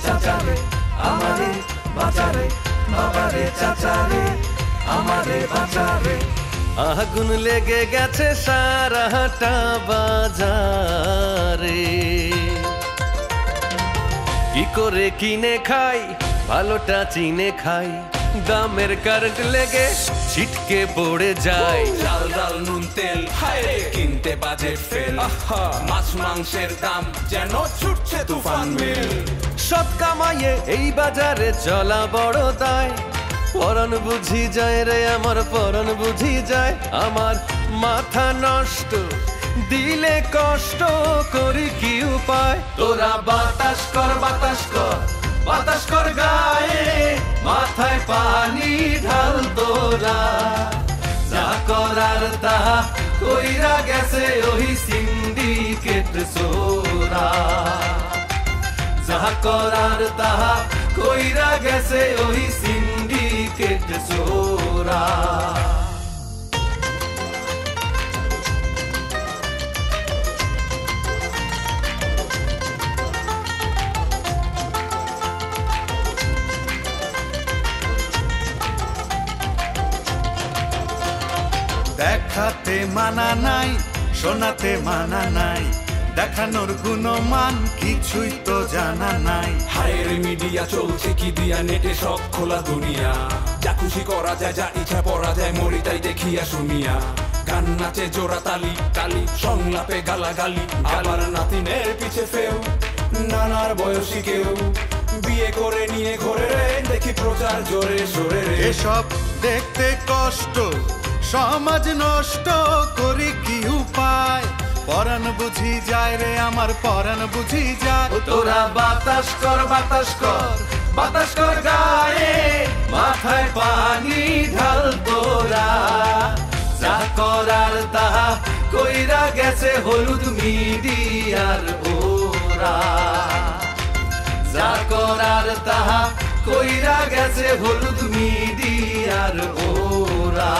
চাচারে আমারে বাঁচারে, বাবারে চাচারে আমারে বাঁচারে। আগুন লেগে গেছে সারাটা বাজারে, কি করে কিনে খাই ভালোটা চিনে খাই, দামের কারেন্ট লেগে ছিটকে পড়ে যায়। চাল ডাল নুন তেল হায়রে কিনতে বাজেট ফেল, মাছ মাংসের দাম যেন ছুটছে তুফান মেল। সৎ কামাইয়ে এই বাজারে চলা বড় দায়, পরাণ বুঝি যায় রে আমার পরাণ বুঝি যায়। আমার মাথা নষ্ট দিলে কষ্ট করি কি উপায়। তোরা বাতাস কর বাতাস কর বাতাস কর গায়ে, মাথায় পানি ঢাল তোরা, যা করার তাহা কইরা গেছে ওই সিন্ডিকেট চোরা। যা করার তাহা কইরা গেছে ওই সিন্ডিকেট চোরা। দেখাতে মানা নাই শোনাতে মানা নাই, দেখানোর গুণমান কিছুই তো জানা নাই। হায়ের মিডিয়া চলছে কি দিয়া, নেটে সব খোলা দুনিয়া, যা খুশি করা যায় যা ইচ্ছা পড়া যায়, মরি তাই দেখিয়া শুনিয়া। গান নাচে জোড়া তালি তালি, সংলাপে গালাগালি, আবার নাতিনের পিছে ফেউ, নানার বয়সী কেউ বিয়ে করে নিয়ে ঘরে রে, দেখি প্রচার জোরে সোরে রে। এসব দেখতে কষ্ট সমাজ নষ্ট করি কি উপায়, পরাণ বুঝি যায় রে আমার পরাণ বুঝি যায়। তোরা বাতাস কর বাতাস কর বাতাস কর গায়ে, মাথায় পানি ঢাল তোরা, যা করার তাহা কইরা গেছে হলুদ মিডিয়ার ওরা। যা করার তাহা কইরা গেছে হলুদ মিডিয়ার ওরা।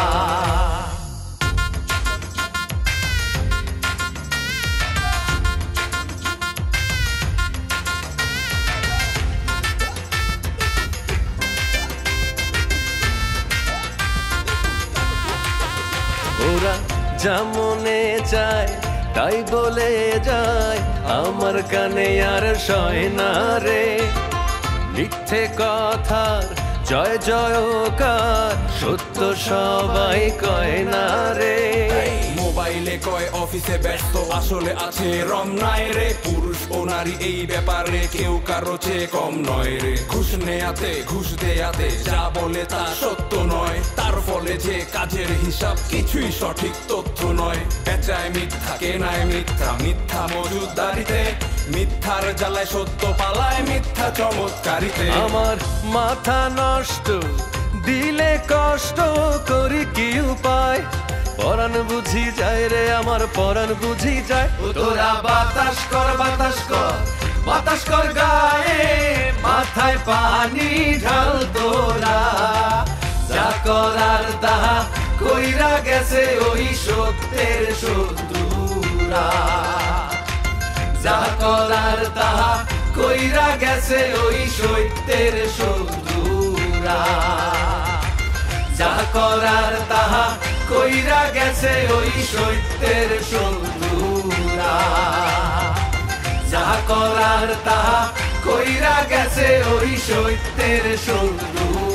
ওরা যা মনে চায় তাই বলে যায়, আমার কানে আর সয় না রে। মিথ্যে কথার জয় জয়কার, সত্য সবাই কয় না রে। মোবাইলে কয় অফিসে ব্যস্ত, আসলে আছে রম নাই রে। পুরুষ ও নারী এই ব্যাপারে কেউ কারো চেয়ে কম নয় রে। ঘুষ নেয়াতে ঘুষ দেয়াতে যা বলে তা সত্য নয়, তার ফলে যে কাজের হিসাব কিছুই সঠিক তথ্য নয়। পেঁচায় মিথ্যা কেনায় মিথ্যা, মিথ্যা মজুদারিতে, মিথ্যার জ্বালায় সত্য পালায় মিথ্যা চমৎকারিতে। আমার মাথা নষ্ট দিলে কষ্ট করি কি উপায়, পরাণ বুঝি যায় রে আমার পরাণ বুঝি যায়। তোরা বাতাস কর বাতাস কর বাতাস কর গায়ে, মাথায় পানি ঢাল তোরা, যা করার তাহা কইরা গেছে ওই সত্যের শত্রুরা। যা করার তাহা কইরা গেছে ওই সত্যের শত্রুরা। যা করার তাহা কইরা গেছে ওই সত্যের শত্রুরা। যা করার তাহা কইরা গেছে ওই সত্যের শত্রুরা।